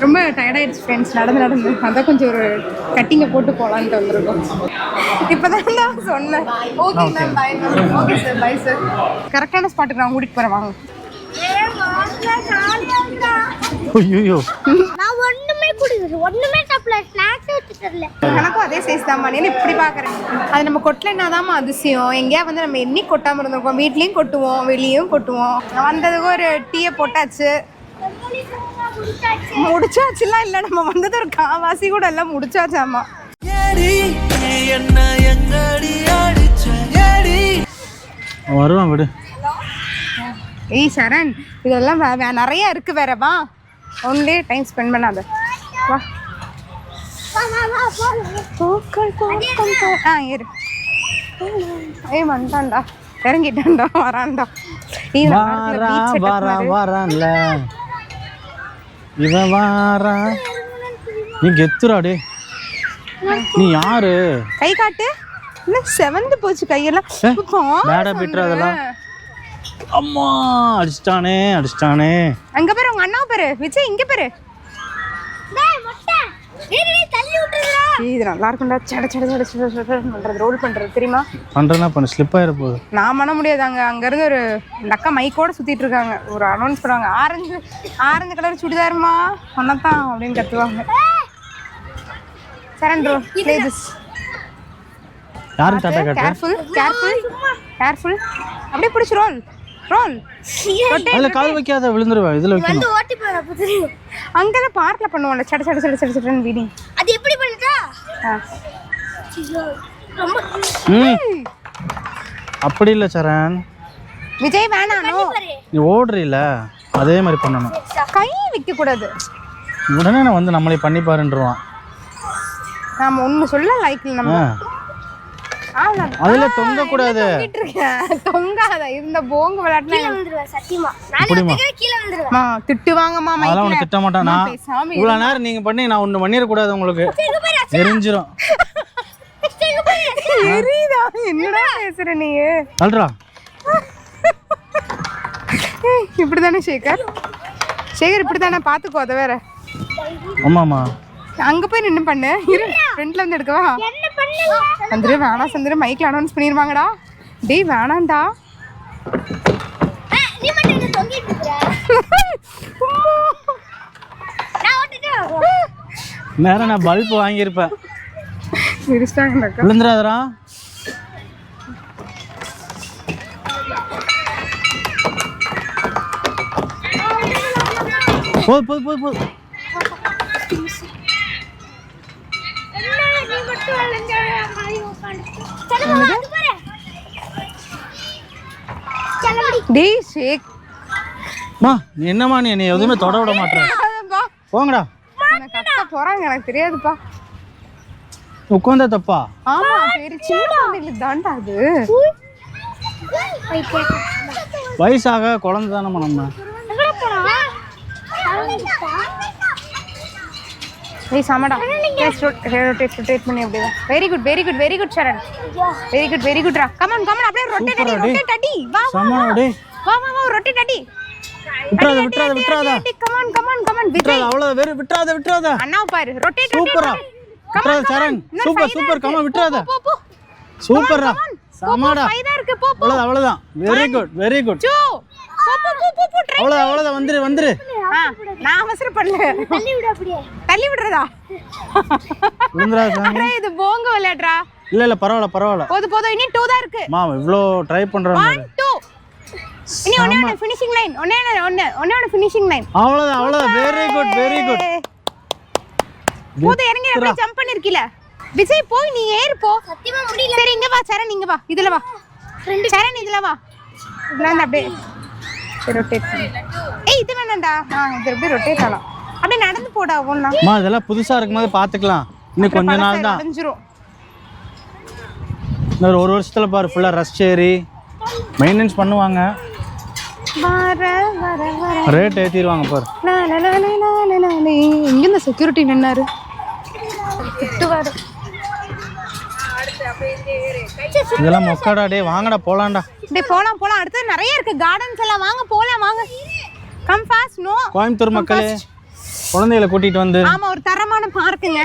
ரொம்ப டயர்டாயிடுச்சு ஃப்ரெண்ட்ஸ், நடந்து அதான் கொஞ்சம் ஒரு கட்டிங்கை போட்டு போகலான்ட்டு வந்திருக்கோம். இப்போதான் தான் சொன்னேன். Okay ma'am, bye ma'am. Okay sir, bye sir. கரெக்டான ஸ்பாட்டுக்கு நான் கூட்டிகிட்டு போகிறேன், வாங்க. ஐயோ, நான் ஒண்ணுமே குடிக்கல, ஒண்ணுமே சாப்பிடல, ஸ்நாக்ஸ் வச்சு தரல. எனக்கும் அதே சைஸ் தான்மா, நீ இப்படி பார்க்குறேன். அது நம்ம கொட்டலைன்னாதாம்மா அதிசயம். எங்கேயா வந்து நம்ம என்னைக்கு கொட்டாமல் இருந்திருக்கோம், வீட்லேயும் கொட்டுவோம், வெளியும் கொட்டுவோம். வந்ததுக்கு ஒரு டீயை போட்டாச்சு, முடிச்சாச்சுலாம் இல்லை, நம்ம வந்தது ஒரு காவாசி கூட எல்லாம் முடிச்சாச்சாமா. வருவான் விடு. ஏய் சரண், இதெல்லாம் நிறைய இருக்கு வேற, வா. ஒன்லே டைம் ஸ்பெண்ட் பண்ணாத, வா. ஏறு. ஏய் வந்துட்டான்டா, இறங்கிட்டான்டா, வரான்டா. வரான்ல இவன் வாரா. நீ கெத்துறாடே, நீ யாரு? கை காட்டு. என்ன செவந்து போச்சு கையெல்லாம். பேடா பெட்றாதெல்லாம். அம்மா அடிச்சிட்டானே. அங்க பேரு உங்க அண்ணா பேரு விஜய், இங்க பேரு. டேய் மொட்டை, டேய் தள்ளி விட்டுறா. இது நல்லா இருக்கும்டா. சட பண்றது, ரோல் பண்றது தெரியுமா? பண்றேன்னா பண்ணு, ஸ்லிப் ஆயிர போகுது. நான் பண்ண முடியாது. அங்க இருந்து ஒரு அக்கா மைக்கோட சுத்திட்டு இருக்காங்க, ஒரு அனௌன்ஸ் பண்ணுவாங்க. ஆரஞ்சு கலர் சுடிதாருமா பண்ணத்தான் அப்படின்னு கத்துவாங்க. சரண் ப்ரோ, ப்ளே திஸ். யாரும் டாடா காட்டு. கேர்ஃபுல். அப்படியே பிடிச்சு ரோல். அதுல கால் வைக்காத, விழுந்துருவா. இதுல வந்து வைக்கணும். ஓட்டி போற அப்ப தெரியும். அங்கல பார்க்ல பண்ணுவாங்க, சட வீடிங். அது எப்படி பண்ணிட்டா? ரொம்ப அப்படி இல்ல சரண், விஜய் வேணானோ. நீ ஓடுறீல, அதே மாதிரி பண்ணணும். கை வைக்க கூடாது. உடனே நான் வந்து நம்மளே பண்ணி பாருன்றான். நாம ஒண்ணு சொல்ல லைக்ல நம்ம அதுல தொங்க கூடாது. தொங்காத இந்த போங்க விளையாட்டுல கீழ விழுந்துருவேன் சத்தியமா. நான் கீழ விழுந்துருவேன். திட்டுவாங்கம்மா மைக்ல. அதெல்லாம் உன்னை திட்ட மாட்டான். நான் இவ்வளவு நேரம் நீங்க பண்ணி நான் ஒண்ணு பண்ணிர கூடாது, உங்களுக்கு எரிஞ்சிரும். எரியுதா? என்னடா பேசுற நீ? சொல்றா. இப்படிதானே சேகர் இப்படிதானே, பாத்துக்கோ. அத வேற. ஆமாமா, அங்க போய் நின்னு பண்ணு. இரு, ஃப்ரண்ட்ல இருந்து எடுக்கவா? என்ன பண்ணுங்க? சந்திர வேணா, சந்திர மைக்ல அனௌன்ஸ் பண்ணிருவாங்கடா. டேய் வேணாம்டா. நீ மட்டும் என்ன தொங்கிட்டு இருக்கற? நான் ஓட்டிட்டேன். நேரா நான் பல்ப் வாங்கி இருப்பேன். விரிஸ்டாங்கடா. விழுந்துறாதடா. போ. நீ மட்டும் வளைஞ்சா மாதிரி உட்கார்ந்து. சரி அது பாரு. சலடி. டேய் ஷேக். மா நீ என்னமா, நீ என்னை எதுவுமே தொட விட மாட்டற. போங்கடா. நான் கத்த போறாங்க, எனக்கு தெரியாதுப்பா. உட்கார்ந்தா தப்பா? ஆமா, பெரிய சின்ன குழந்தைகளுக்கு தான்டா அது. வயசாக குழந்தை தானே நம்ம. எங்க போறோம்? ஏய் சமடா. ரொட்டேட் பண்ணி அப்படியே. Very good Saran. வெரி குட்ரா. கம் ஆன் அப்படியே ரொட்டேட் அடி. வா சமடா. வா ரொட்டேட் அடி. விட்றாத. Come on Vijay. அவ்வளவு வேற விட்றாத. அண்ணா பாரு, ரொட்டேட். சூப்பரா. விட்றாத சரண். சூப்பர். கம் ஆன், விட்றாத. சூப்பர்ரா. சமடா. ஃபைதா இருக்கு. போ. அவ்வளவுதான். Very good. சோ. போ. ட்ரை. அவ்வளவுதான். வந்துரு. நான் அவசரப்படல. தள்ளி விடுறதா? விழுந்துறாத சாமி. அரே இது போங்க விளையாடுறா. இல்ல பரவாயில்ல. போதும் இன்னும் 2 தான் இருக்கு. மா இவ்ளோ ட்ரை பண்றாங்க. 1 2 இனி ஒண்ணே ஃபினிஷிங் லைன். ஒண்ணே ஃபினிஷிங் லைன். அவ்வளவுதான். Very good. போது இறங்கி அப்படியே ஜம்ப் பண்ணிருக்கீல. விஜய் போய் நீ ஏறு போ. சத்தியமா முடியல. சரி இங்க வா சரண், இங்க வா. இதுல வா. சரண் இதுல வா. இதுல வந்து அப்படியே ரொட்டேட் பண்ணு. ஏய் இது வேணாம்டா. இது அப்படியே ரொட்டேட் ஆலாம். அப்படியே நடந்து போடா ஒண்ணா. மா இதெல்லாம் புதுசா இருக்கும்போது பாத்துக்கலாம். இன்னும் கொஞ்ச நாள் தான். இன்னொரு 1 வருஷத்துல பாரு ஃபுல்லா ரஷ் ஏறி மெயின்டெனன்ஸ் பண்ணுவாங்க. வர ரேட் ஏத்திடுவாங்க பாரு. இங்க இந்த செக்யூரிட்டி நின்னாரு திட்டுவாரு. இதெல்லாம் மொக்கடா. டேய் வாங்கடா போலாம்டா. டேய் போலாம் அடுத்து நிறைய இருக்கு கார்டன்ஸ் எல்லாம். வாங்க போலாம் வாங்க. Come fast. நோ கோயம்புத்தூர் மக்களே குழந்தைகளை கூட்டிட்டு வந்து ஆமா ஒரு தரமான பார்க்குங்க,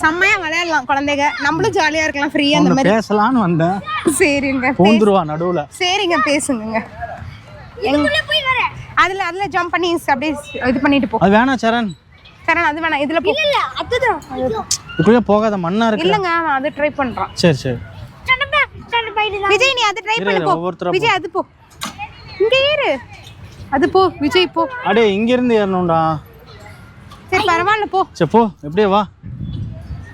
செம்மையா விளையாடலாம் குழந்தைங்க, நம்மளும் ஜாலியா இருக்கலாம் ஃப்ரீயா அந்த மாதிரி. பேசலான்னு வந்தேன். சரிங்க பூந்துருவா நடுவுல. சரிங்க பேசுங்க. அதுல ஜம்ப் பண்ணி அப்படியே இது பண்ணிட்டு போ. அது வேணாம் சரண். சரண் அது வேணாம், இதுல போ. இல்ல அதுதான் இப்படியே போகாத, மண்ணா இருக்கு. இல்லங்க அவன் அது ட்ரை பண்றான். சரி சரி விஜய் நீ அது ட்ரை பண்ணு போ. விஜய் அது போ, இங்க ஏறு, அது போ விஜய் போ. அடே இங்க இருந்து ஏறணும்டா. சரி பரவாயில்ல போ. சரி போ, எப்படியே வா.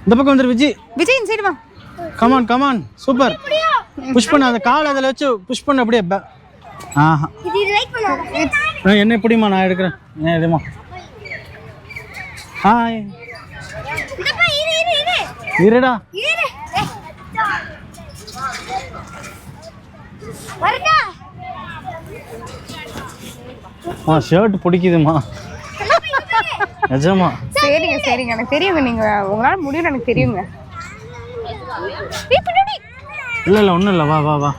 இந்த பக்கம் வந்துரு விஜய். விஜய் இந்த சைடு வா. Come on come on, super. புஷ் பண்ணு, அந்த கால் அதில் வச்சு புஷ் பண்ணு அப்படியே. ஆஹா இது லைக் பண்ணு. என்ன எப்படிமா நான் எடுக்கிறேன். ஏன் இதுமா ஹாய் இதப்பா இரு இருடா. இரு வரடா. ஷர்ட் பிடிக்குதுமா நிஜமா. சரிங்க எனக்கு தெரியுங்க, நீங்க உங்களால முடியும் எனக்கு தெரியுங்க. இல்ல ஒண்ணும் இல்ல, வா வா வா.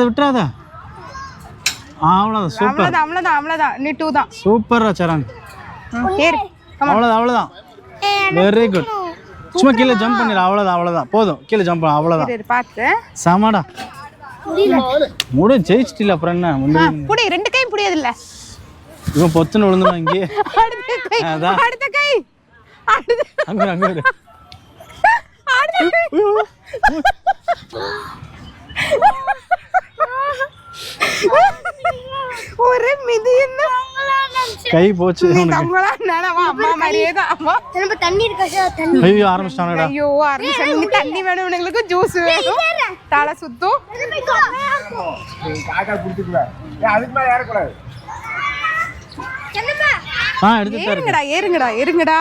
விட்டுறாத. அவ்வளோதான் சூப்பர். அவ்வளோதான் நீ 2 தான். சூப்பரா சரண். ஏறு. அவ்வளோதான் வெரி குட். சும்மா கீழே ஜம்ப் பண்ணிடு. அவ்வளோதான் போதும். கீழே ஜம்ப் பண்ண, அவ்வளோதான். பார்த்து சமாடா ஜெயிச்சிட்டில. அப்புறம் என்ன புடி, 2 கையும் புடியாது இல்ல. இவன் பொத்துன்னு விழுந்துடும் இங்கே. அடுத்த கை அங்க ஒரு மிதின்னு கை போச்சு. அம்மா மாதிரியே தான். அம்மா நம்ம தண்ணி இருக்கா? தண்ணி ஐயோ ஆரம்பிச்சிட்டாங்கடா. ஐயோ ஆரம்பிச்சாங்க. தண்ணி வேணும் இவங்களுக்கு, ஜூஸ் வேணும், தலை சுத்தும். ஏறுங்கடா.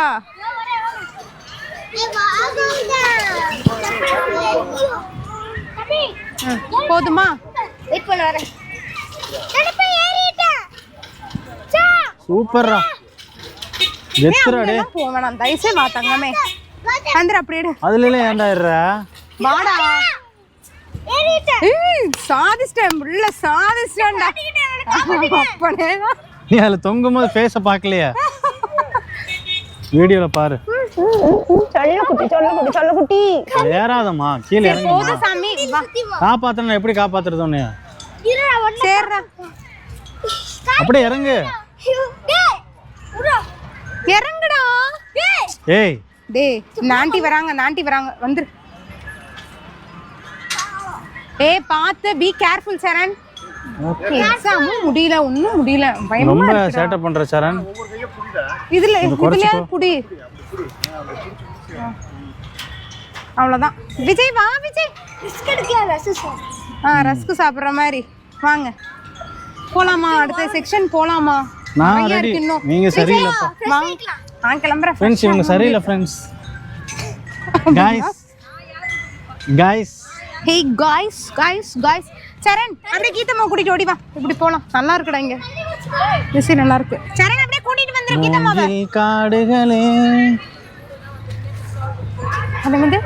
போதுமா? வெயிட் பண்ண வரேன். சூப்பர்ரா. எத்துறடே போவேனா தைசே வா தங்கமே. அந்தர அப்படியே அதுல ஏன்டா ஏறற? வாடா. ஏய் சாதிஸ்டேன் உள்ள சாதிஸ்டேன்டா. அப்பனே நீ அதுல தொங்கும்போது ஃபேஸ பார்க்கலையா? வீடியோல பாரு. சொல்ல குட்டி ஏறாதம்மா, கீழ இறங்கு. போடு சாமி வா. காப்பாத்துறேன். எப்படி காப்பாத்துறது உன்னைய? இருடா ஒண்ணு. சேர்றா. அப்படியே இறங்கு. டேய் உடா. இறங்குடா. ஏய் டேய் நான்டி வராங்க வந்துரு. ஏய் பாத்து be careful Charan. Okay exam முடியல, ஒண்ணும் முடியல, பயமா ரொம்ப இருக்கு. சேட்ட பண்ற சரண். இதுல புடி. அவ்வளவுதான். விஜய் வா விஜய். ரிஸ்க் எடுக்கல. ரஸ்க் சாப்பிடுற மாதிரி வாங்க. போலாமா? அடுத்த செக்ஷன் போலாமா? நான் ரெடி. நீங்க சரியில்லப்பா. நான் கிளம்புறேன். ஃப்ரெண்ட்ஸ் இவங்க சரியில்லை ஃப்ரெண்ட்ஸ். गाइस ஹே गाइस சரண் அப்படியே கீதம்மா கூட்டிட்டு ஓடி வா. இப்படி போலாம், நல்லா இருக்குடா இங்க. திசை நல்லா இருக்கு. சரண் அப்படியே கூட்டிட்டு வந்துரு கீதம்மாவை. காடுகளே அது வந்து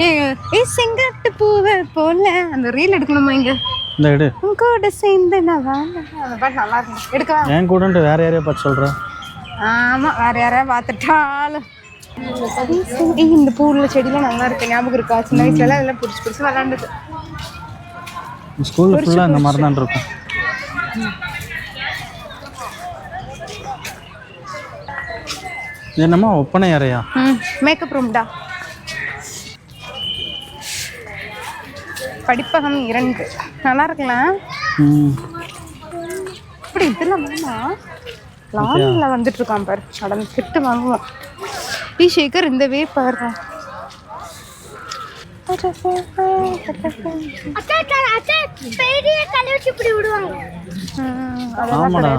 ஏய் செங்கட்டு பூவே போல அந்த ரீல் எடுக்கணுமா இங்க? இந்த எடு. உன் கூட சேர்ந்து நான் வாங்க. அந்த பாட்டு நல்லா இருக்கு. எடுக்கவா? ஏன் கூடன்ட்டு வேற யாரையா பார்த்து சொல்ற? ஆமா வேற யாரையா பார்த்துட்டாலும். இந்த பூவுள்ள செடிலாம் நல்லா இருக்கு. ஞாபகம் இருக்கா? சின்ன வயசுல எல்லாம் பிடிச்சி விளாண்டுது. ஸ்கூல்ல ஃபுல்லா இந்த மாதிரி தான் இருக்கும். என்னம்மா ஒப்பனை அறையா? மேக்கப் ரூம்டா. படிப்பகம் 2 நல்லா இருக்கலாம். இப்படி இதெல்லாம் வேணா லாரில வந்துட்டு இருக்கான் பாரு. நடந்து திட்டு வாங்குவோம். டி சேகர் இந்த வே பாரு. பெரிய கலவச்சி இப்படி விடுவாங்க. ஆமாடா.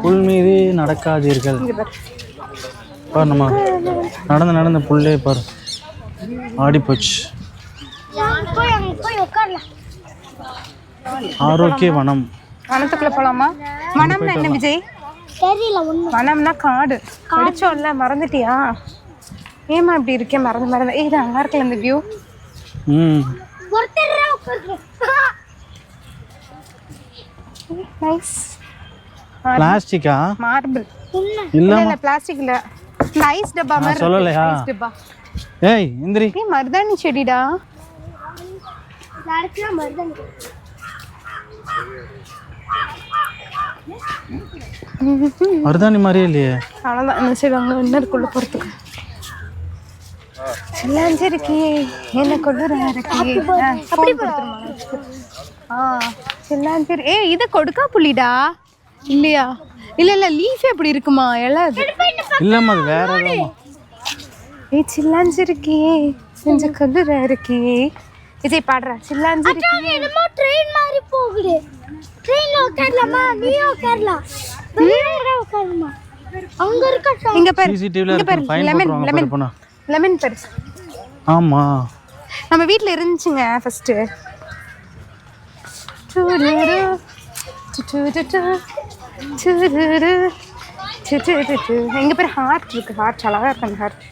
புல் மீது நடக்காதீர்கள். பாரு நம்ம நடந்து புல்லே பாரு ஆடி போச்சு. போய் உட்காரலாம். ஆரோக்கிய வனம். வனத்துக்குள்ள போலாமா? வனம்னா என்ன விஜய்? தெரியல ஒண்ணு. வனம்னா காடு. படிச்சோம்ல, மறந்துட்டியா? ஏமா இப்படி இருக்கே? மறந்து ஏய் இது நல்லா இருக்குல்ல இந்த வியூ. ஒருத்தரா உட்கார்ந்து. நைஸ். பிளாஸ்டிக்கா? மார்பிள் இல்ல இல்ல பிளாஸ்டிக் இல்ல. இந்த ஐஸ் டப்பா மாதிரி சொல்லலையா? ஐஸ் டப்பா. ஏய் இந்திரி. ஏய் மருதாணி செடிடா. நாளைக்கு மருதாணி. மருதாணி மாதிரியே இல்லையே. அவ்வளோதான் என்ன செய்வாங்க இன்னருக்குள்ள போகிறதுக்கு. சில்லாஞ்சிருக்கே என்ன கொள்ளுற இருக்கே அப்படி சில்லாஞ்சிரு. இது கொடுக்கா புள்ளிடா இல்லையா? இல்ல இல்ல லீஃபே அப்படி இருக்குமா இலை அது இல்லம்மா அது வேற ஏதோ. சில்லாஞ்சிருக்கே கொஞ்சம் கொள்ளுற இருக்கே. விஜய் பாடுற சில்லாஞ்சிருக்கே. என்னமோ ட்ரெயின் மாதிரி போகுது. ட்ரெயின்ல உட்காரலாமா? நீ உட்காரலாம். உட்காரலாமா? அங்க இருக்க இங்க பாரு. சிசிடிவில இருக்கு. ஃபைன் போடுவாங்க பாரு போனா. லெமன் பெருசு. ஆமா நம்ம வீட்ல இருந்துச்சுங்க ஃபர்ஸ்ட். எங்க பேர் ஹார்ட் இருக்கு. ஹார்ட் அழகா இருக்கு அந்த ஹார்ட்.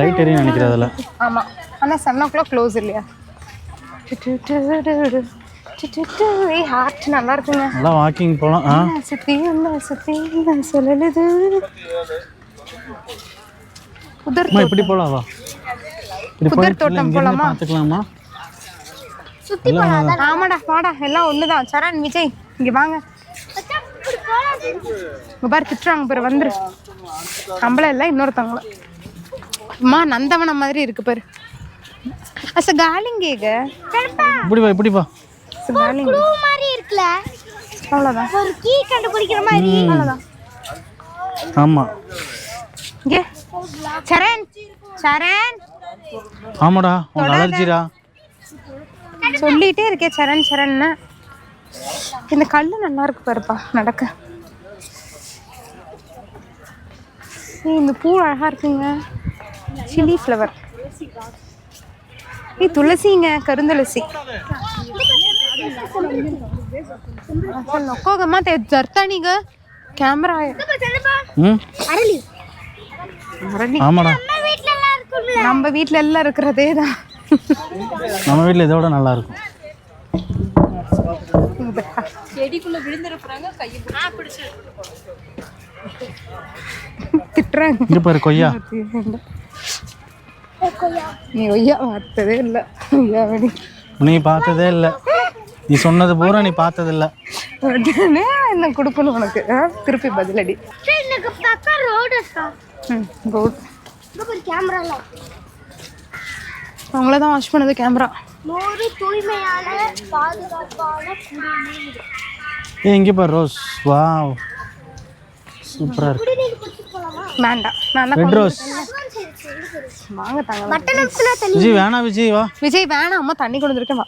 லைட் எரிய நினைக்கிறேன் அதுல. ஆமா ஆனா 7 o'clock க்ளோஸ் இல்லையா? ஏய் ஹார்ட் நல்லா இருக்குங்க. நல்லா வாக்கிங் போலாம். சுத்தி சொல்லலுது. இப்படி போலாம் வா. புதர் தோட்டம் போலாமா? பாத்துக்கலாமா? சுத்தி போலாம். ஆமாடா வாடா எல்லாம் ஒண்ணுதான். சரண் விஜய் இங்க வாங்க. இங்க பாரு திட்டுறாங்க பாரு வந்துரு. நம்மள இல்ல இன்னொருத்தவங்கள. அம்மா நந்தவனம் மாதிரி இருக்கு பாரு. அச காலிங்கேக. இப்படி வா இப்படி வா. க்ளூ மாதிரி இருக்குல. அவ்வளவுதான். ஒரு கீ கண்டுபிடிக்கிற மாதிரி. அவ்வளவுதான். ஆமா இங்க சரண் சரண். ஆமாடா உங்க அலர்ஜிடா. சொல்லிட்டே இருக்கே சரண் சரண்னு. இந்த கல்லு நல்லா இருக்கு பாருப்பா நடக்க. இந்த பூ அழகா இருக்குங்க. Chilli flower. துளசிங்க கருந்துளசி. நொக்கோகமா தர்த்தானிங்க கேமரா. அரளி. அரளி ஆமாடா நம்ம வீட்ல எல்லாம் இருக்கிறதே தான். நம்ம வீட்ல இதோட நல்லா இருக்கும். செடிக்குள்ள விழுந்துறப்பறாங்க கையை பிடிச்சு திட்டுறாங்க. இங்க பாரு கொய்யா. நீ ஒய்யா பார்த்ததே இல்ல. நீ பார்த்ததே இல்ல. நீ சொன்னது பூரா நீ பார்த்தது இல்ல. உடனே என்ன கொடுக்கணும் உனக்கு. திருப்பி பதிலடி. எனக்கு பக்கா ரோட் இருக்கா? ரோட். இங்க ஒரு கேமரால. அவங்கள தான் வாஷ் பண்ணது கேமரா. மோரு தூய்மையான பாதுகாப்பான குடிநீர். இங்க பாரு ரோஸ். வாவ் சூப்பரா இருக்கு. குடிநீர் குடிச்சு போலாமா? வேண்டாம் நான் ரெட் ரோஸ். வாங்க தாங்க. மட்டன் இருக்குல தண்ணி. விஜய் வேணா விஜய் வா. விஜய் வேணாம் அம்மா தண்ணி கொண்டு வந்திருக்கேன் வா.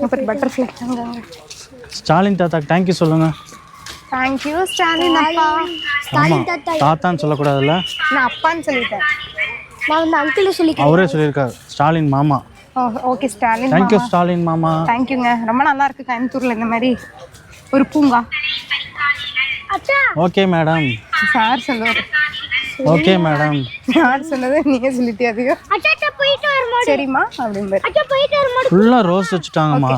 அப்புறம் பட்டர்ஃப்ளை அங்க. ஸ்டாலின் தாத்தாக்கு தேங்க் யூ சொல்லுங்க. தேங்க் யூ ஸ்டாலின் அப்பா. ஸ்டாலின் தாத்தா. தாத்தான்னு சொல்லக்கூடாதுல்ல. நான் அப்பான்னு சொல்லிட்டேன். நான் வந்து அங்கிள் சொல்லிக்கிறேன். அவரே சொல்லியிருக்காரு ஸ்டாலின் மாமா. Okay Stalin thank you Stalin மாமா. தேங்க்யூங்க. ரொம்ப நல்லா இருக்கு கோயம்புத்தூர்ல இந்த மாதிரி ஒரு பூங்கா. அச்சா. Okay madam. சார் சொல்லுவாரு. Okay madam. யார் சொன்னது நீங்க சொல்லிட்டே அதிகம். அச்சா போயிட்டு வரும்போது. சரிம்மா அப்படிம்பாரு. அச்சா போயிட்டு வரும்போது. ஃபுல்லா ரோஸ் வச்சுட்டாங்கம்மா.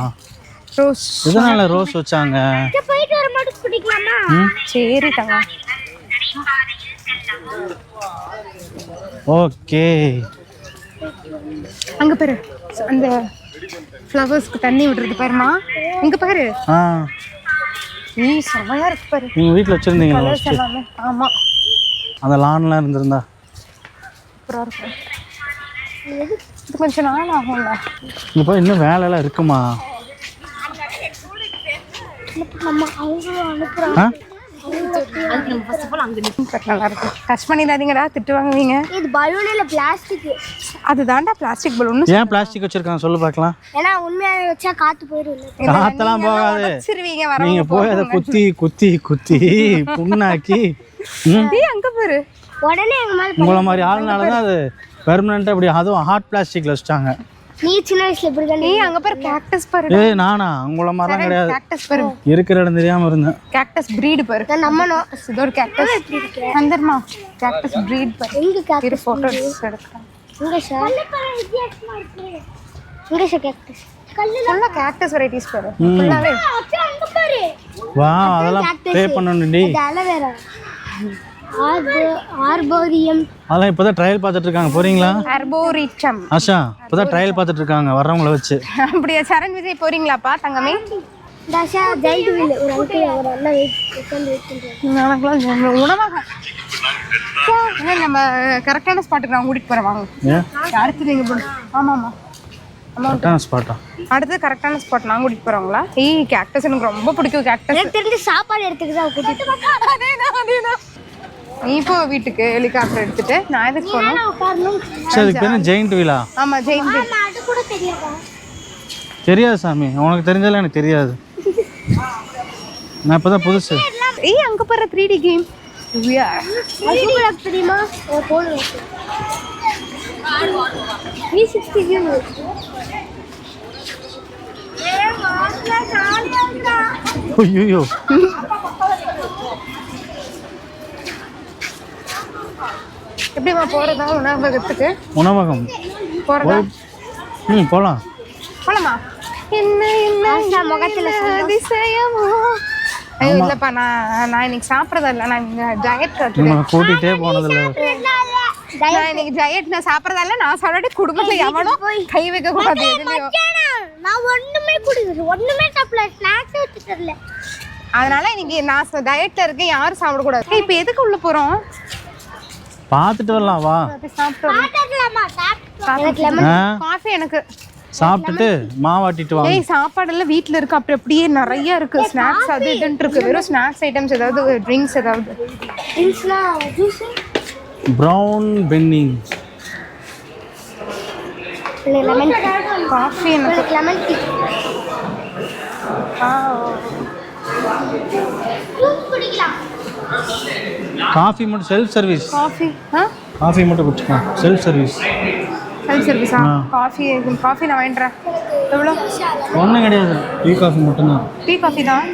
ரோஸ். எதனால ரோஸ் வச்சாங்க? அச்சா போயிட்டு வரும்போது குடிக்கலாமா? சரி தங்க. ஓகே. அங்க பாரு அந்த ஃப்ளவர்ஸ்க்கு தண்ணி விடுறது பாருமா. இங்க பாரு. செமையா இருக்கு பாரு. நீங்க வீட்ல வச்சிருந்தீங்களா? கலர்ஸ் எல்லாமே. ஆமா அந்த லான்ல இருந்திருந்தா சூப்பரா இருக்கும். இது கொஞ்சம் நாள் ஆகும்ல. இங்க போய் இன்னும் வேலை எல்லாம் இருக்குமா? அம்மா அவங்க அனுப்புறாங்க. நல்லா இருக்கும். டச் பண்ணிடாதீங்கடா திட்டு வாங்குவீங்க. இது பலூன் இல்ல பிளாஸ்டிக். அதுதான்டா பிளாஸ்டிக் பலூன். ஏன் பிளாஸ்டிக் வச்சிருக்காங்க சொல்லு பார்க்கலாம். ஏன்னா உண்மையாவே வச்சா காத்து போயிடும். காத்தெல்லாம் போகாது. வச்சிருவீங்க வர. நீங்க போய் அதை குத்தி குத்தி குத்தி புண்ணாக்கி. அங்க பாரு. உடனே எங்க மேல உங்கள மாதிரி ஆளுனால தான் அது பெர்மனன்ட்டா அப்படி அதுவும் ஹாட் பிளாஸ்டிக்ல வச்சிட்டாங்க. நீ சின்ன வயசுல இப்படி தான். அங்க பாரு கேக்டஸ் பாரு. ஏய் நானா உங்கள மாதிரிலாம் கிடையாது. கேக்டஸ் பாரு. இருக்கிற இடம் தெரியாம இருந்தேன். கேக்டஸ் பிரீட் பாரு. நம்மனோ இது ஒரு கேக்டஸ். அந்தர்மா கேக்டஸ் பிரீட் பாரு. எங்க கேக்டஸ் போட்டோஸ் எடுக்கலாம். இங்க சார். இங்க சார் கேக்டஸ். ஃபுல்லா கேக்டஸ் வெரைட்டிஸ் பாரு ஃபுல்லாவே. அங்க பாரு. வா அதெல்லாம் பே பண்ணணும்டி. அலோவேரா. ஆர்போரியம். அதெல்லாம் இப்போதான் ட்ரையல் பார்த்துட்டு இருக்காங்க. போறீங்களா? ஆர்போரிச்சம். ஆஷா இப்போதான் ட்ரையல் பார்த்துட்டு இருக்காங்க வர்றவங்கள வச்சு. அப்படியே சரண் விஜய் போறீங்களாப்பா தங்கமே? தாஷா ஜெயிண்ட் வீல் ஒரு அங்கிள் ஒரு அண்ணா உட்கார்ந்து வெயிட் பண்றாங்க. உணவகம் நம்ம கரெக்டான ஸ்பாட்டுக்கு நான் கூட்டிட்டு போறேன் வாங்க. அடுத்து நீங்க போடு. ஆமாமா கரெக்டான ஸ்பாட்டா? அடுத்து கரெக்டான ஸ்பாட் நான் கூட்டிட்டு போறவங்களா? கேக்டஸ் எனக்கு ரொம்ப பிடிக்கும். கேக்டஸ் எனக்கு தெரிஞ்ச சாப்பாடு எடுத்துக்கிட்டு தான் கூட்டிட்டு. அதேதான். நீ இப்போ வீட்டுக்கு ஹெலிகாப்டர் எடுத்துட்டு நான் எதுக்கு போகணும்? உட்காரணும். சரி அதுக்கு பேர் ஜெயிண்ட் வீலா? ஆமா ஜெயிண்ட் வீல். அது கூட தெரியாதா? தெரியாது சாமி. உனக்கு தெரிஞ்சாலும் எனக்கு தெரியாது. நான் இப்போதான் புதுசு. அங்க பாரு 3D கேம். அது தெரியுமா? Phone 360 game. ஐயோ எப்படிமா போறதா உணவகத்துக்கு? உணவகம் போறதா? போலாம். போலாமா? என்ன என்ன முகத்துல அதிசயமோ. ஐயோ இல்லப்பா நான் இன்னைக்கு சாப்பிட்றதா இல்லை. நான் இங்கே டயட் கூட்டிகிட்டே போனதில்ல. நான் இன்னைக்கு டயட் நான் சாப்பிட்றதா இல்லை. நான் சாப்பிட்டு குடும்பத்தில் எவனும் கை வைக்க கூடாது எதுலையும். நான் ஒண்ணுமே குடிக்கல. ஒண்ணுமே சாப்பிடல. ஸ்நாக்ஸ் வச்சுட்டல. அதனால இன்னைக்கு நான் டயட்ல இருக்கேன். யாரும் சாப்பிடக்கூடாது. இப்போ எதுக்கு உள்ள போறோம்? பார்த்துட்டு வரலாம் வா. காஃபி எனக்கு சாப்பிட்டுட்டு மாவாட்டிட்டு வாங்க. சாப்பாடெல்லாம் வீட்டில் இருக்கு. அப்படி அப்படியே நிறைய இருக்கு. ஸ்நாக்ஸ் அது இதுன்னு இருக்கு. வெறும் ஸ்நாக்ஸ் ஐட்டம்ஸ் ஏதாவது ட்ரிங்க்ஸ் ஏதாவது ப்ரௌன் பென்னி லெமன் காஃபி எனக்கு லெமன் டீ. குடிக்கலாம். காஃபி மட்டும் செல்ஃப் சர்வீஸ். காஃபி மட்டும் குடிச்சுக்கோ. Self service. சர்வீஸா? காஃபி நான் வாங்கிடுறேன். எவ்வளோ? ஒன்றும் கிடையாது. டீ காஃபி மட்டும்தான். டீ காஃபி தான்.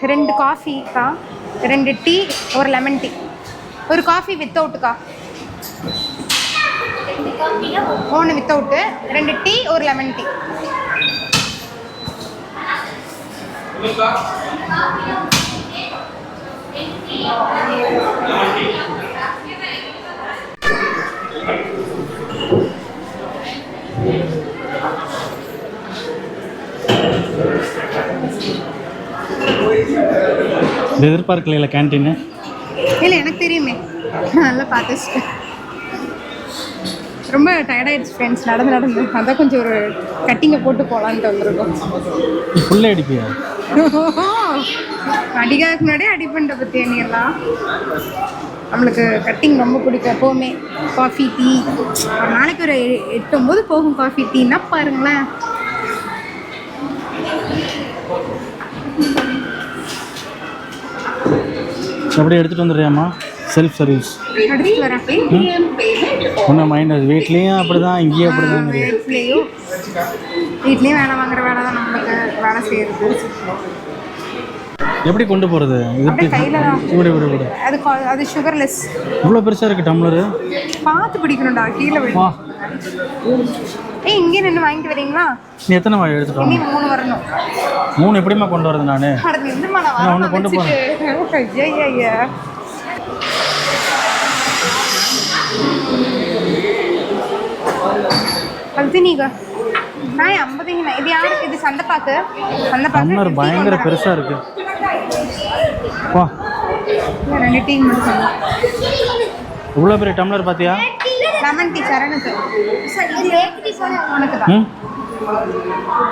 2 காஃபிக்கா, 2 டீ, ஒரு லெமன் டீ, ஒரு காஃபி வித்தவுட்டுக்கா. 3 வித்தவுட்டு, 2 டீ, ஒரு லெமன் டீ. எதிர்பார்க்கல கேன்டீன். இல்லை எனக்கு தெரியுமே. நல்லா பார்த்துச்சு. ரொம்ப டயர்டாயிடுச்சு ஃப்ரெண்ட்ஸ். நடந்து அதான் கொஞ்சம் ஒரு கட்டிங்கை போட்டு போகலான்ட்டு வந்திருக்கோம். ஃபுல்லாக அடிப்பியா? அடிக்கிறதுக்கு முன்னாடியே அடி பண்ணுற பற்றி எல்லாம் நம்மளுக்கு கட்டிங் ரொம்ப பிடிக்கும். எப்போவுமே காஃபி டீ ஒரு நாளைக்கு ஒரு 8-9 போகும் காஃபி டீன்னா பாருங்களேன். அப்படியே எடுத்துகிட்டு வந்துடுறியாம்மா? செல்ஃப் சர்வீஸ் எடுத்துட்டு வரேன். ஒன்றும் மைண்ட் வீட்லேயும் அப்படி தான், இங்கேயும் அப்படி தான். வீட்லேயும் வேலை வாங்குற வேலை தான் நம்மளுக்கு வேலை செய்யறது. எப்படி கொண்டு போகிறது? அப்படியே கையில் தான். விடு அது சுகர்லெஸ். இவ்வளோ பெருசாக இருக்குது டம்ளரு. பார்த்து பிடிக்கணும்டா, கீழே விடு. இங்கே நின்று வாங்கிட்டு வரீங்களா? நீ எத்தனை வாய் எடுத்துட்டு? நீ 3 வரணும். 3 எப்படிமா கொண்டு வரது? நான் ஒன்று கொண்டு போகிறேன். நீங்க நான் 50. இது யாருக்கு? இது சண்டை பார்த்து டம்ளர் பயங்கர பெருசாக இருக்கு. வா 2 டீ மட்டும். இவ்வளோ பெரிய டம்ளர் பார்த்தியா? Lemon tea சரணுக்கு.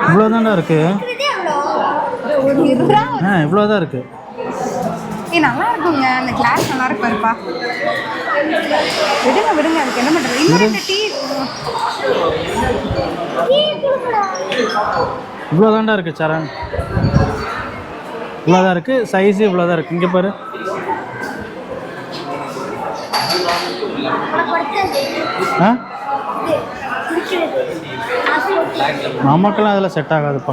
இவ்வளோதான்டா இருக்கு. இவ்வளோதான் இருக்கு. நல்லா இருக்குங்க. அந்த கிளாஸ் நல்லா இருக்கு பாருப்பா. விடுங்க அதுக்கு என்ன பண்றது? இன்னும் டீ இவ்வளோதான்டா இருக்கு சரண். இவ்வளோதான் இருக்கு. சைஸு இவ்வளோதான் இருக்கு. இங்கே பாரு. நமக்கெல்லாம் அதில் செட் ஆகாதுப்பா.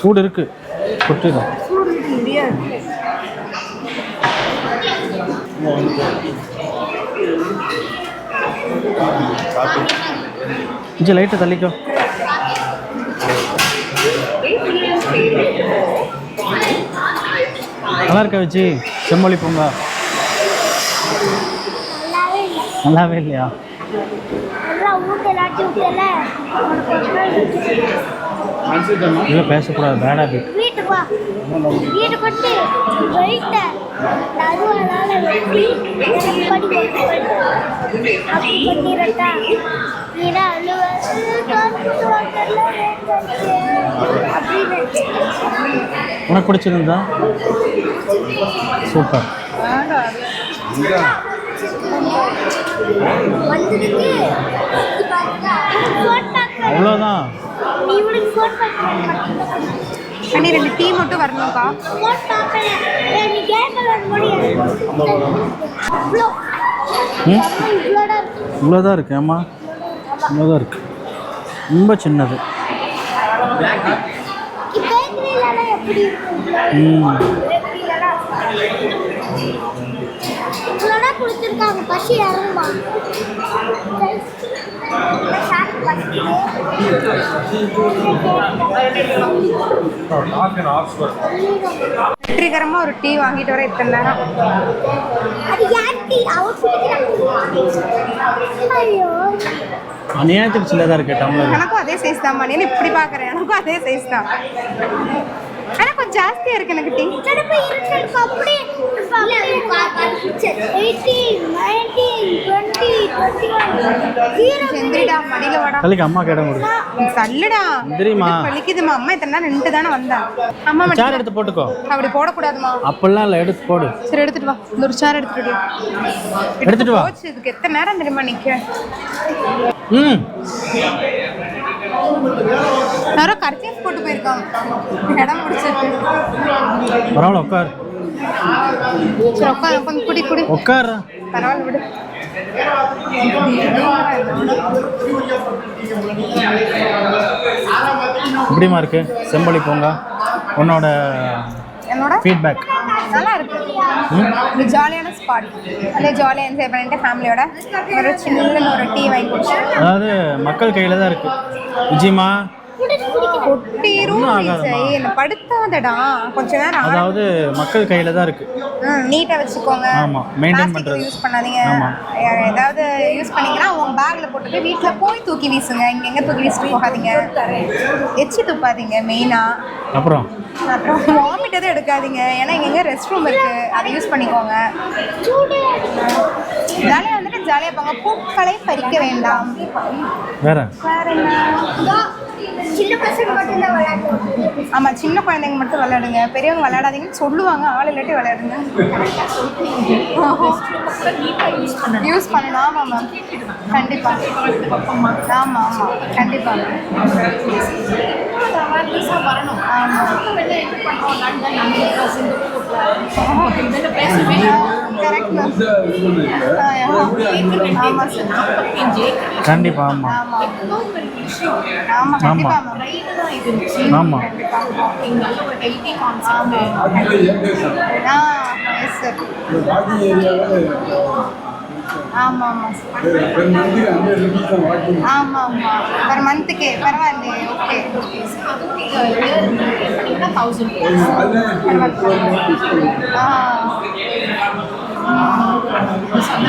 சூடு இருக்கு. கொட்டுதான். சூடு முடியாது. கொஞ்சம் லைட்டை தள்ளிக்கோ. நல்லா இருக்கா வச்சு செம்மொழி பூங்கா? நல்லாவே இல்லையா? இல்லை பேசக்கூடாது, பேடா பீட். வீட்டுக்கு வா, வீட்டுக்கு வந்து வெயிட்ட நடுவால வெட்டி எனக்கு படி அப்படி பண்ணிரட்டா நீரா அழுவ உனக்கு பிடிச்சிருந்தா? சூப்பர். அவ்வளோதான். அண்ணி 2 டீ மட்டும் வரணும்க்கா. இவ்வளோதான் இருக்கு. ஆமாம், இவ்வளோதான் இருக்கு. ரொம்ப சின்னது. கொடுத்துருக்காங்க. பசி இறங்குமா? வெற்றிகரமாக ஒரு டீ வாங்கிட்டு வர இத்தனை நேரம். அநியாயத்துக்கு சின்னதாக இருக்கு டம்ளர். எனக்கும் அதே சைஸ் தான். நீ இப்படி பார்க்குறேன், எனக்கும் அதே சைஸ் தான். ஆனால் கொஞ்சம் ஜாஸ்தியாக இருக்கு எனக்கு டீ. அம்மா கேட தள்ளுடா வலிக்குதுமா. அம்மா இத்தனை நேரம் நின்று தானே வந்தேன். அம்மா சேர் எடுத்து போட்டுக்கோ. அப்படி போடக்கூடாதுமா. அப்பெல்லாம் இல்லை, எடுத்து போடு. சரி எடுத்துட்டு வா. இந்த ஒரு சேர் எடுத்துட்டு வா. இதுக்கு எத்தனை நேரம் தெரியுமா நிற்கிறேன். யாரோ கர்ச்சீஃப் போட்டு போயிருக்காங்க. இடம் பிடிச்சிருக்கு. பரவாயில்ல, உட்கார். சரி உட்கார். கொஞ்சம் குடி குடி. உட்கார். பரவாயில்ல விடு. எப்படிமா இருக்கு செம்பொழி பூங்கா? என்னோட ஃபீட்பேக் நல்லா இருக்கு. ஒரு ஜாலியான ஸ்பாட். அதே ஜாலியாக என்ஜாய் பண்ணிட்டு ஃபேமிலியோட ஒரு சின்ன ஒரு டீ வாங்கி குடிச்சு. அதாவது மக்கள் கையில் தான் இருக்கு. விஜயமா படுத்தாதடா கொஞ்ச நேரம். அதாவது மக்கள் கையில தான் இருக்கு. நீட்டா வச்சுக்கோங்க. ஆமா, மெயின்டைன் பண்றது. யூஸ் பண்ணாதீங்க. ஏதாவது யூஸ் பண்ணீங்கன்னா உங்க பேக்ல போட்டுட்டு வீட்ல போய் தூக்கி வீசுங்க. இங்க தூக்கி வீசிட்டு போகாதீங்க. எச்சி துப்பாதீங்க மெயினா. அப்புறம் வாமிட் எதுவும் எடுக்காதீங்க. ஏன்னா இங்க ரெஸ்ட் ரூம் இருக்கு, அதை யூஸ் பண்ணிக்கோங்க. ஜாலியா வந்துட்டு ஜாலியா போங்க. பூக்களை பறிக்க வேண்டாம். வேற என்ன? சின்ன பசங்க மட்டும் தான் விளையாடுங்க. ஆமாம், சின்ன குழந்தைங்க மட்டும் விளையாடுங்க. பெரியவங்க விளையாடாதீங்கன்னு சொல்லுவாங்க. ஆள் இல்லாட்டி விளையாடுங்க. யூஸ் பண்ணணும். ஆமாம் மேம், கண்டிப்பாக. ஆமாம் ஆமாம், கண்டிப்பாக. Correct ma'am. ஆமாம் சார், கண்டிப்பா. ஆமா ஆமா கண்டிப்பா மேம். ஆமா எஸ் சார். ஆமா ஆமா ஆமா ஆமா. பர் மந்த்துக்கு பரவாயில்லையே. ஓகே.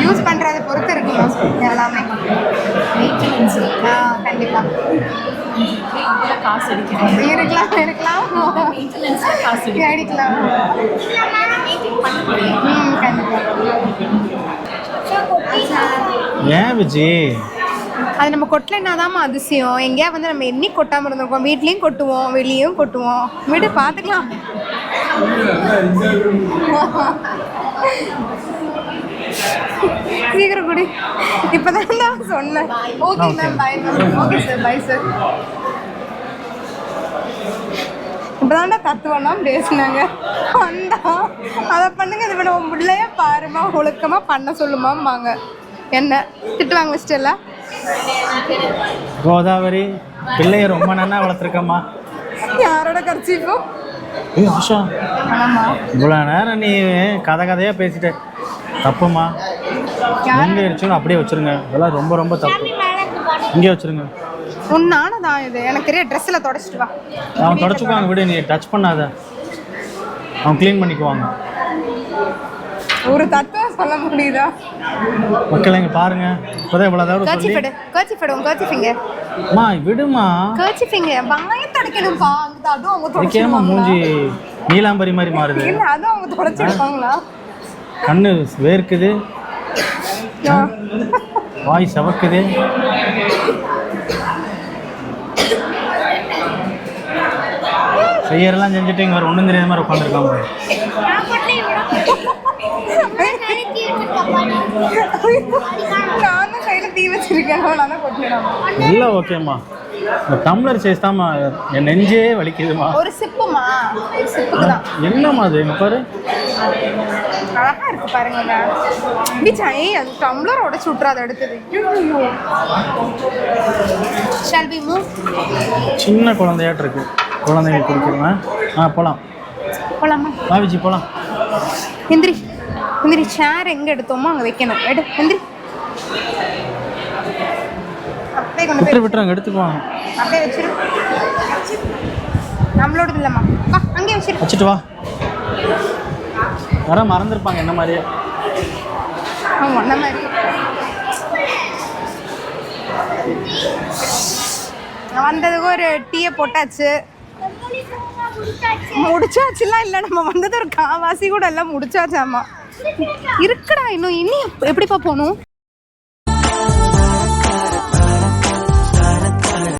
யூஸ் பண்ணுறதை பொறுத்து இருக்குமா எல்லாமே. கண்டிப்பாக காசு அடிக்கிறேன். இருக்கலாம் இருக்கலாம் அடிக்கலாம். ஏன் விஜி அது நம்ம கொட்டலைன்னா தான் அதிசயம். எங்கேயா வந்து நம்ம எண்ணி கொட்டாமல் இருந்திருக்கோம். வீட்லேயும் கொட்டுவோம், வெளியும் கொட்டுவோம். வீடு பார்த்துக்கலாம். சீக்கிரம் குடி. இப்போதான் தான் சொன்னேன். Okay ma'am, bye ma'am. Okay sir, bye sir. இப்போதான்டா தத்துவம்னா பேசினாங்க. வந்தா அதை பண்ணுங்க, இதை விட உன் பிள்ளைய பாருமா ஒழுக்கமாக பண்ண சொல்லுமாம்பாங்க. என்ன திட்டு வாங்க வச்சிட்டல. கோதாவரி பிள்ளைய ரொம்ப நல்லா வளர்த்துருக்கம்மா. யாரோட கர்ச்சீஃபோ? ஆஷா, ஆமா, இவ்வளோ நேரம் நீ கதையாக பேசிட்ட. தப்புமா. எங்கே வச்சுக்கணும் அப்படியே வச்சுருங்க. இதெல்லாம் ரொம்ப ரொம்ப தப்பு. இங்கே வச்சுருங்க. உன்னால தான் இது எனக்கு தெரிய. ட்ரெஸ்ஸில் தொடச்சிட்டு வா. அவன் தொடச்சுக்குவாங்க, விடு, நீ டச் பண்ணாத. அவன் க்ளீன் பண்ணிக்குவாங்க. ஒரு தத்துவம் சொல்ல முடியுதா? மக்கள் இங்கே பாருங்க. இப்போதான் இவ்வளோ தவிர சொல்லி கர்ச்சிஃபெடு கர்ச்சிஃபிங்க. அம்மா விடுமா. கர்ச்சிஃபிங்க வாயை தொடக்கணும்ப்பா. அங்கே அதுவும் அவங்க இதுக்கேமா மூஞ்சி நீலாம்பரி மாதிரி மாறுது? இல்லை அதுவும் அவங்க தொடச்சிருப்பாங்களா? கண்ணு வேர்க்குது, வாய் செவக்குது. செய்யறெல்லாம் செஞ்சுட்டு இங்கே ஒன்றும் தெரியாத மாதிரி உட்காந்துருக்காங்க. நானும் கையில தீ வச்சிருக்கேன். எல்லாம் ஓகேம்மா. இந்த டம்ளர் சைஸ் தான்மா என் நெஞ்சே வலிக்குதுமா. ஒரு சிப்புமா, ஒரு சிப்புக்கு தான். என்னம்மா அது? இங்க பாரு, அழகா இருக்கு பாருங்க. விஜய் அது டம்ளர் உடச்சு விட்றாத எடுத்தது. Shall we move? சின்ன குழந்தையாட்டு இருக்கு. குழந்தைங்க குடிக்கிறேன். போகலாம் போலாமா? பாவிஜி போகலாம். எந்திரி எந்திரி. சேர் எங்கே எடுத்தோமோ அங்கே வைக்கணும். எடு எந்திரி. அப்படியே கொண்டு போய் விட்டுறாங்க, எடுத்துக்குவாங்க. அப்படியே வச்சிரு. நம்மளோடது இல்லைம்மா. வா அங்கேயே வச்சிரு. வச்சுட்டு வா. வர மறந்துருப்பாங்க என்ன மாதிரியே. ஆமாம் அந்த மாதிரி. வந்ததுக்கு ஒரு டீயை போட்டாச்சு. முடிச்சாச்சுலாம் இல்லை, நம்ம வந்தது ஒரு காவாசி கூட எல்லாம் முடிச்சாச்சாமா. இருக்குடா இன்னும். இனி எப்படிப்பா போகணும்?